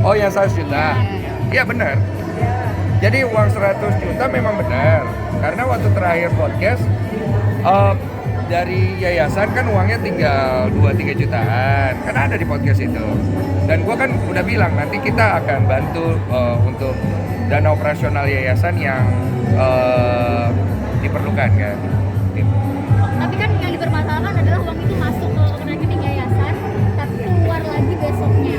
Oh yang 100 juta? Iya benar. Jadi uang 100 juta memang benar. Karena waktu terakhir podcast dari yayasan kan uangnya tinggal 2-3 jutaan. Kan ada di podcast itu. Dan gua kan udah bilang nanti kita akan bantu untuk dana operasional yayasan yang diperlukan kan. Tapi kan yang dipermasalahkan adalah uang itu masuk ke rekening yayasan tapi keluar lagi besoknya.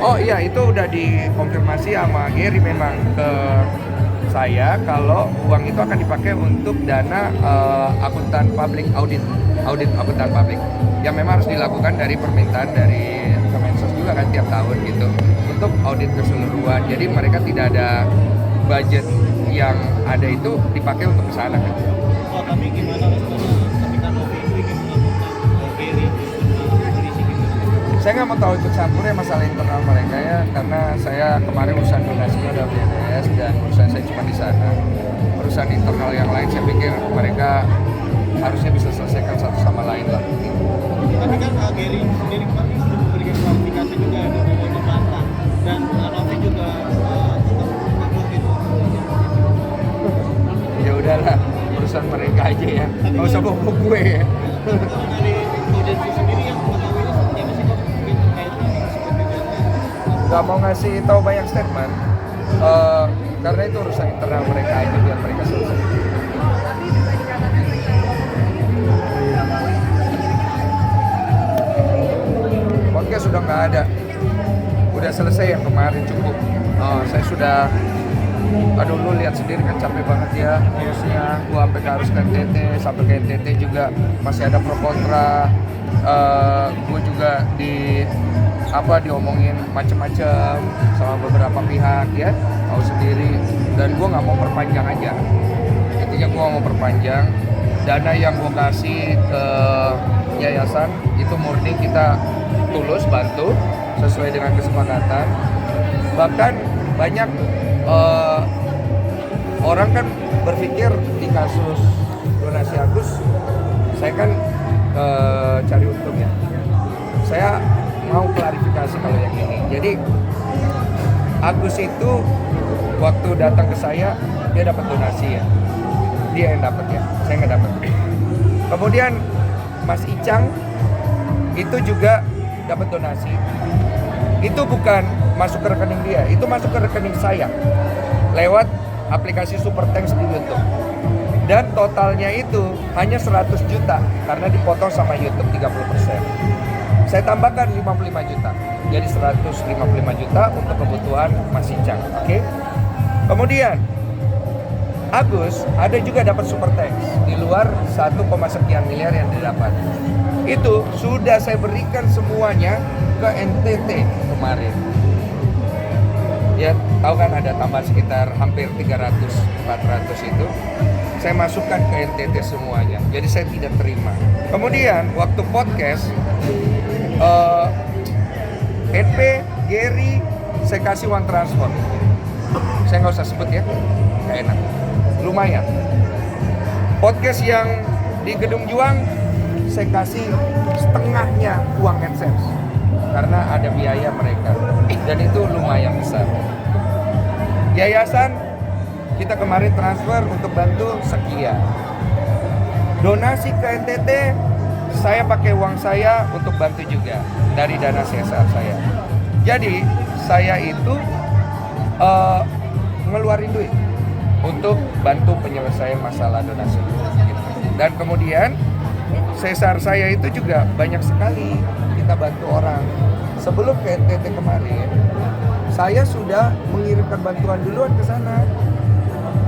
Oh iya, itu udah dikonfirmasi sama Gary memang ke saya kalau uang itu akan dipakai untuk dana akuntan publik, audit akuntan publik yang memang harus dilakukan dari permintaan dari Kemensos juga kan tiap tahun gitu untuk audit keseluruhan. Jadi mereka tidak ada budget yang ada itu dipakai untuk kesana kan. Oh, tapi gimana ketika Novi itu ingin melakukan Gary polisi gitu? Saya nggak mau tahu ikut campur ya masalah internal mereka ya, karena saya kemarin urusan donasinya udah beres dan urusan saya cuma di sana. Urusan internal yang lain saya pikir mereka harusnya bisa selesaikan satu sama lain lah. Tapi kan Gary sendiri kemarin sudah memberikan klarifikasi juga dari Bapak dan Novi juga tetap gitu. Ya udahlah, urusan mereka aja ya, nggak usah bawa gue ya. Kalau dari agensi sendiri yang mengetahui ini seperti apa sih kok mungkin terkait ini seperti Nggak mau ngasih tahu banyak statement, karena itu urusan internal mereka aja biar mereka selesai. Podcast sudah nggak ada, udah selesai yang kemarin cukup. Saya sudah, aduh lu lihat sendiri kan capek banget ya urusnya. Gua harus ke NTT, sampai ke NTT juga masih ada pro kontra. Gue juga diomongin macem-macem sama beberapa pihak ya, tahu sendiri. Dan gue nggak mau perpanjang aja. Intinya gue mau perpanjang. Dana yang gue kasih ke yayasan itu murni kita tulus bantu sesuai dengan kesepakatan. Bahkan banyak orang kan berpikir di kasus donasi Agus, saya kan cari untung ya. Saya mau klarifikasi kalau yang ini. Jadi Agus itu waktu datang ke saya dia dapat donasi ya. Dia yang dapat ya, saya nggak dapat. Kemudian Mas Icang itu juga dapat donasi. Itu bukan masuk ke rekening dia, itu masuk ke rekening saya lewat aplikasi Super Thanks di YouTube. Dan totalnya itu hanya 100 juta karena dipotong sama YouTube 30%. Saya tambahkan 55 juta. Jadi 155 juta untuk kebutuhan Mas Icang. Oke. Kemudian Agus ada juga dapat Super Thanks di luar 1, sekian miliar yang didapat. Itu sudah saya berikan semuanya ke NTT kemarin. Ya, tahu kan ada tambahan sekitar hampir 300-400 itu. Saya masukkan ke NTT semuanya. Jadi saya tidak terima. Kemudian waktu podcast NP, Gary, saya kasih uang transfer. Saya nggak usah sebut ya, nggak enak. Lumayan. Podcast yang di Gedung Juang, saya kasih setengahnya uang AdSense karena ada biaya mereka dan itu lumayan besar. Yayasan kita kemarin transfer untuk bantu sekian. Donasi ke NTT saya pakai uang saya untuk bantu juga dari dana CSR saya. Jadi saya itu ngeluarin duit untuk bantu penyelesaian masalah donasi. Dan kemudian CSR saya itu juga banyak sekali kita bantu orang. Sebelum ke NTT kemarin, saya sudah mengirimkan bantuan duluan ke sana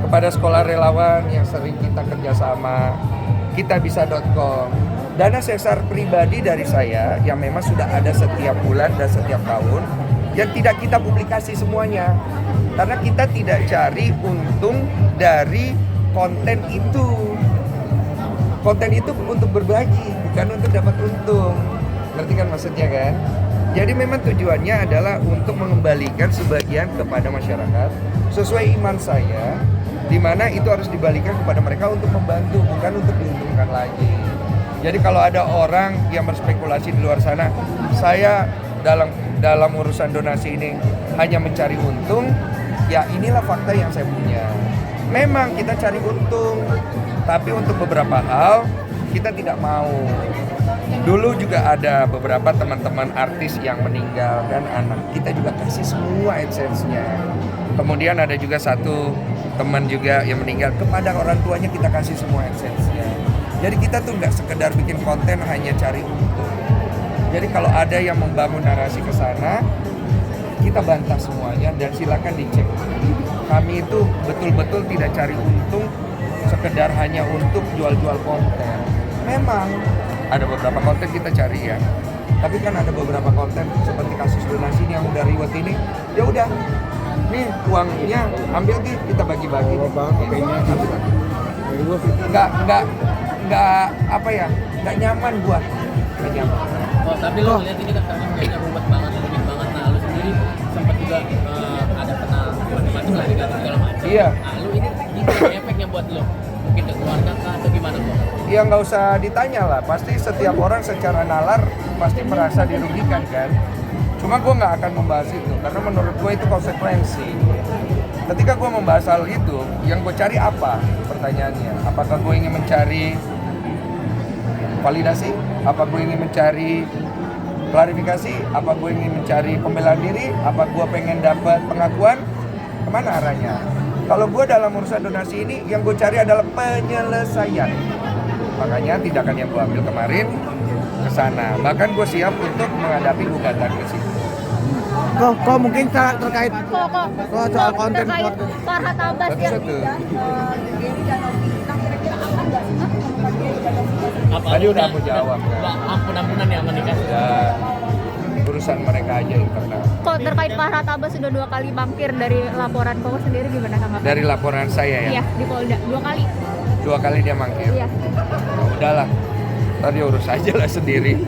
kepada sekolah relawan yang sering kita kerjasama, kitabisa.com. Dana CSR pribadi dari saya yang memang sudah ada setiap bulan dan setiap tahun yang tidak kita publikasi semuanya karena kita tidak cari untung dari konten itu. Konten itu untuk berbagi, bukan untuk dapat untung. Ngerti kan maksudnya kan? Jadi memang tujuannya adalah untuk mengembalikan sebagian kepada masyarakat sesuai iman saya, di mana itu harus dibalikan kepada mereka untuk membantu, bukan untuk diuntungkan lagi. Jadi kalau ada orang yang berspekulasi di luar sana, saya dalam urusan donasi ini hanya mencari untung, ya inilah fakta yang saya punya. Memang kita cari untung, tapi untuk beberapa hal kita tidak mau. Dulu juga ada beberapa teman-teman artis yang meninggal dan anak kita juga kasih semua AdSense-nya. Kemudian ada juga satu teman juga yang meninggal, kepada orang tuanya kita kasih semua AdSense-nya. Jadi kita tuh nggak sekedar bikin konten hanya cari untung. Jadi kalau ada yang membangun narasi ke sana, kita bantah semuanya dan silakan dicek. Kami itu betul-betul tidak cari untung sekedar hanya untuk jual-jual konten. Memang ada beberapa konten kita cari ya, tapi kan ada beberapa konten seperti kasus donasi ini yang udah riwet ini, ya udah, nih uangnya ambil nih, kita bagi-bagi. Nggak apa ya, nggak nyaman gua, nggak nyaman. Oh, tapi lo lihat ini kan karena kayaknya ruwet banget, rumit banget. Nah, lu sendiri sempat juga ada pernah macam-macam lah diganti segala macam. Iya. Nah, lu ini efeknya buat lo mungkin ke keluarga kah atau gimana kok? Ya nggak usah ditanya lah, pasti setiap orang secara nalar pasti merasa dirugikan kan. Cuma gue nggak akan membahas itu, karena menurut gue itu konsekuensi. Ketika gue membahas hal itu, yang gue cari apa? Pertanyaannya, apakah gue ingin mencari validasi? Apa gue ingin mencari klarifikasi? Apa gue ingin mencari pembelaan diri? Apa gue pengen dapat pengakuan? Kemana arahnya? Kalau gue dalam urusan donasi ini, yang gue cari adalah penyelesaian. Makanya tindakan yang gue ambil kemarin ke sana. Bahkan gue siap untuk menghadapi gugatan ke situ. Kok mungkin terkait soal konten terkait Farhat Abbas ya. Satu-satu. Apa Tadi lu udah aku jawab kan. Ampun-ampunan ya menikah. Ya, urusan mereka aja internal. Kok terkait Farhat Abbas sudah 2 kali mangkir dari laporan Koko sendiri, gimana tanggapan? Dari laporan saya ya, Iya, di Polda 2 kali. 2 kali dia mangkir. Iya. Nah, udahlah, tadi urus aja lah sendiri.